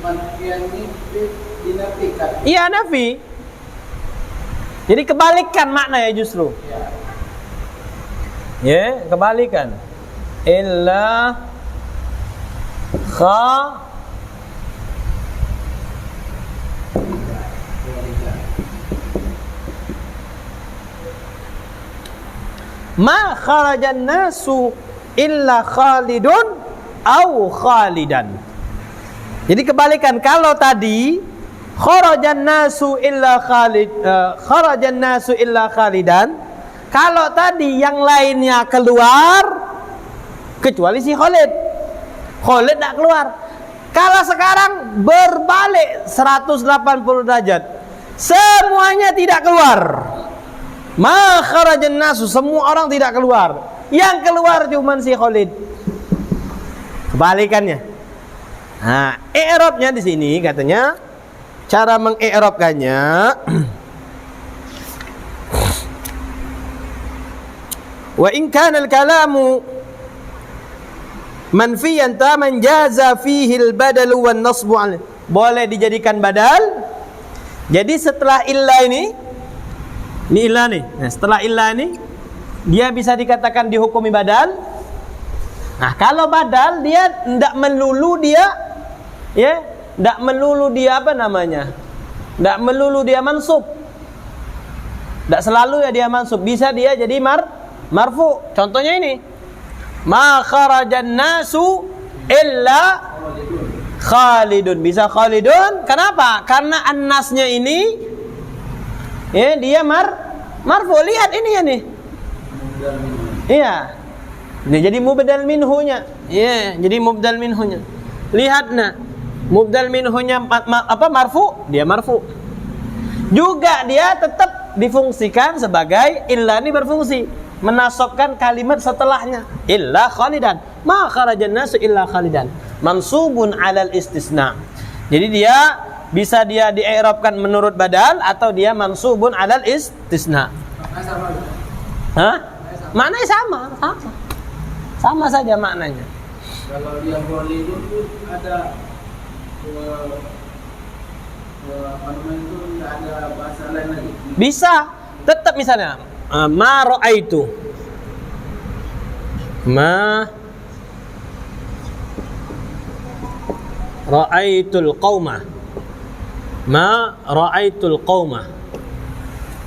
Manfian ini dinafikan. Iya, nafi. Jadi kebalikan makna ya justru. Ya, kebalikan. Illa kha ma kharajan nasu illa khalidun au khalidan. Jadi kebalikan, kalau tadi kharajan nasu illa khalidan, kalau tadi yang lainnya keluar kecuali si Khalid. Khalid tidak keluar. Kalau sekarang berbalik 180 derajat, semuanya tidak keluar. Ma kharajan nasu, semua orang tidak keluar. Yang keluar cuma si Khalid. Kebalikannya. Nah, i'rabnya di sini katanya, cara mengi'rabkannya wa in kana al-kalamu manfiyan taman jaza fihi al-badalu wan nasbu 'alaihi. Boleh dijadikan badal. Jadi setelah illa ini illa nih. Nah, setelah illa ini dia bisa dikatakan dihukumi badal. Nah, kalau badal dia tidak melulu dia tidak melulu dia apa namanya? Tidak melulu dia mansub. Tidak selalu ya dia mansub. Bisa dia jadi marfu. Contohnya ini. Ma kharajan nasu illa khalidun. Bisa khalidun. Kenapa? Karena an-nasnya ini dia marfu. Lihat ini ya nih. Iya. Ini jadi mubdal minhunya. Iya, jadi mubdal minhunya. Lihat nah. Mubdal minhunya marfu, dia marfu. Juga dia tetap difungsikan sebagai illa, ini berfungsi menasabkan kalimat setelahnya. Illa khalidan. Ma kharajan nasu illa khalidan. Mansubun 'alal istisna. Jadi dia bisa dia di-i'rabkan menurut badal atau dia mansubun 'alal istisna. Maknanya sama. Hah? Maknanya sama. Sama saja maknanya. Kalau dia khalidun itu ada apa namanya itu, tidak ada bahasa lain lagi. Bisa, tetap misalnya ma ra'aitu. Ma ra'aitul qauma. Ma ra'aitul qauma.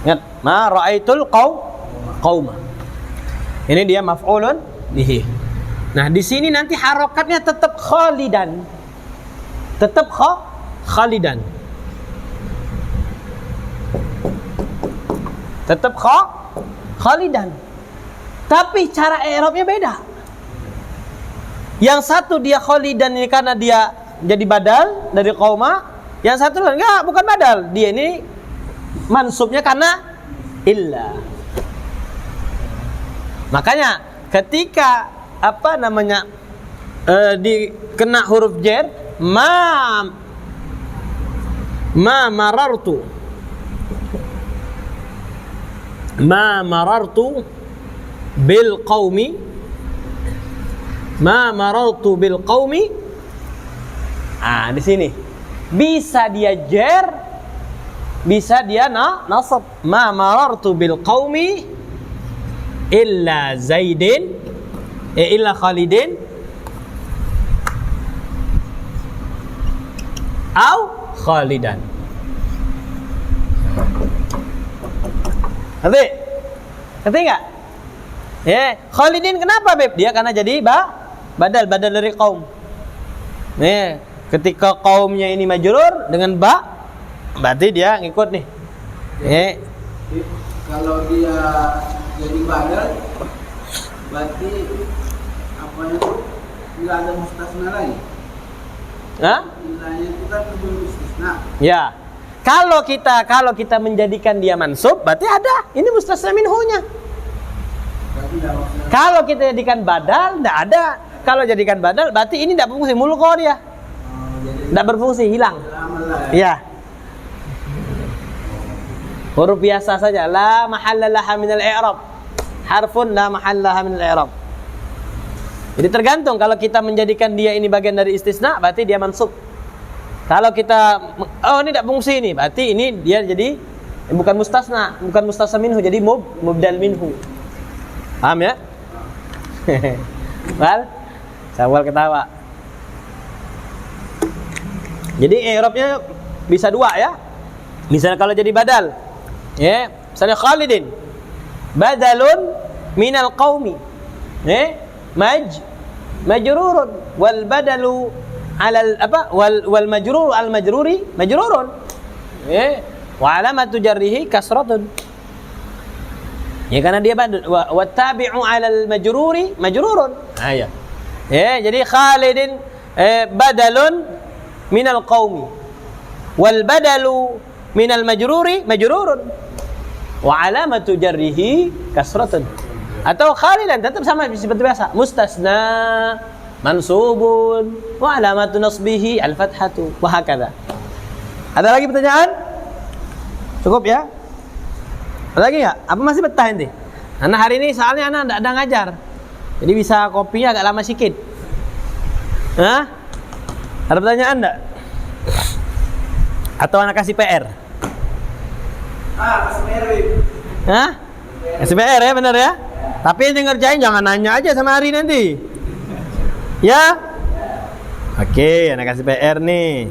Ingat, ma ra'aitul qauma. Ini dia maf'ulun bihi. Nah, di sini nanti harokatnya tetap khalidan. Tetap khalidan. Tetap khalidan. Tapi cara i'rabnya beda. Yang satu dia khalidan ini karena dia jadi badal dari qauma, yang satu enggak, bukan badal. Dia ini mansubnya karena illa. Makanya ketika apa namanya dikena huruf jar, ma marartu bil qaumi, ma marartu bil qaumi. Di sini bisa dia jar, bisa dia nasab. Ma marartu bil qaumi illa zaidin illa khalidin au khalidan. Nanti Ngerti nggak? Khalidin kenapa Beb? Dia karena jadi badal dari kaum. Ketika kaumnya ini majrur dengan berarti dia ngikut nih. Kalau dia jadi badal, berarti apa itu nggak ada mustasna lagi. Nilainya itu kan belum mustasna. Ya. Kalau kita menjadikan dia mansub, berarti ada. Ini mustasna minhunya. Kalau kita jadikan badal, tidak ada. Kalau jadikan badal, berarti ini tidak berfungsi. Mulqa dia. Tidak berfungsi, hilang. Iya. Huruf biasa saja. La mahalla laha minal i'rab. Harfun la mahalla laha minal i'rab. Jadi tergantung. Kalau kita menjadikan dia ini bagian dari istisna, berarti dia mansub. Kalau kita, ini tidak fungsi ini, berarti ini dia jadi bukan mustasna minhu, jadi mubdal minhu. Paham ya? Wal, Sawal ketawa. Jadi i'rabnya bisa dua ya. Misalnya kalau jadi badal, misalnya Khalidin, badalun minal qaumi, majrurun wal badalu alal wal majrur al majruri majrurun, wa alamatu jarrihi kasratun. Karena dia badal, wa tabi'u alal majruri majrurun. Jadi Khalidin badalun minal qaumi wal badalu minal majruri majrurun wa alamatu jarrihi kasratun. Atau Khalidan tetap sama seperti biasa, mustasna mansubun wa alamatu nasbihi al-fathatu wa hakadha. Ada lagi pertanyaan? Cukup ya? Ada lagi enggak? Apa masih betah nanti? Karena hari ini soalnya anak enggak ada ngajar. Jadi bisa kopinya agak lama sedikit. Ada pertanyaan enggak? Atau anak kasih PR? Kasih PR. Kasih PR ya, benar ya? Tapi yang ngerjain jangan nanya aja sama Hari nanti. Ya? Oke, anak kasih PR nih.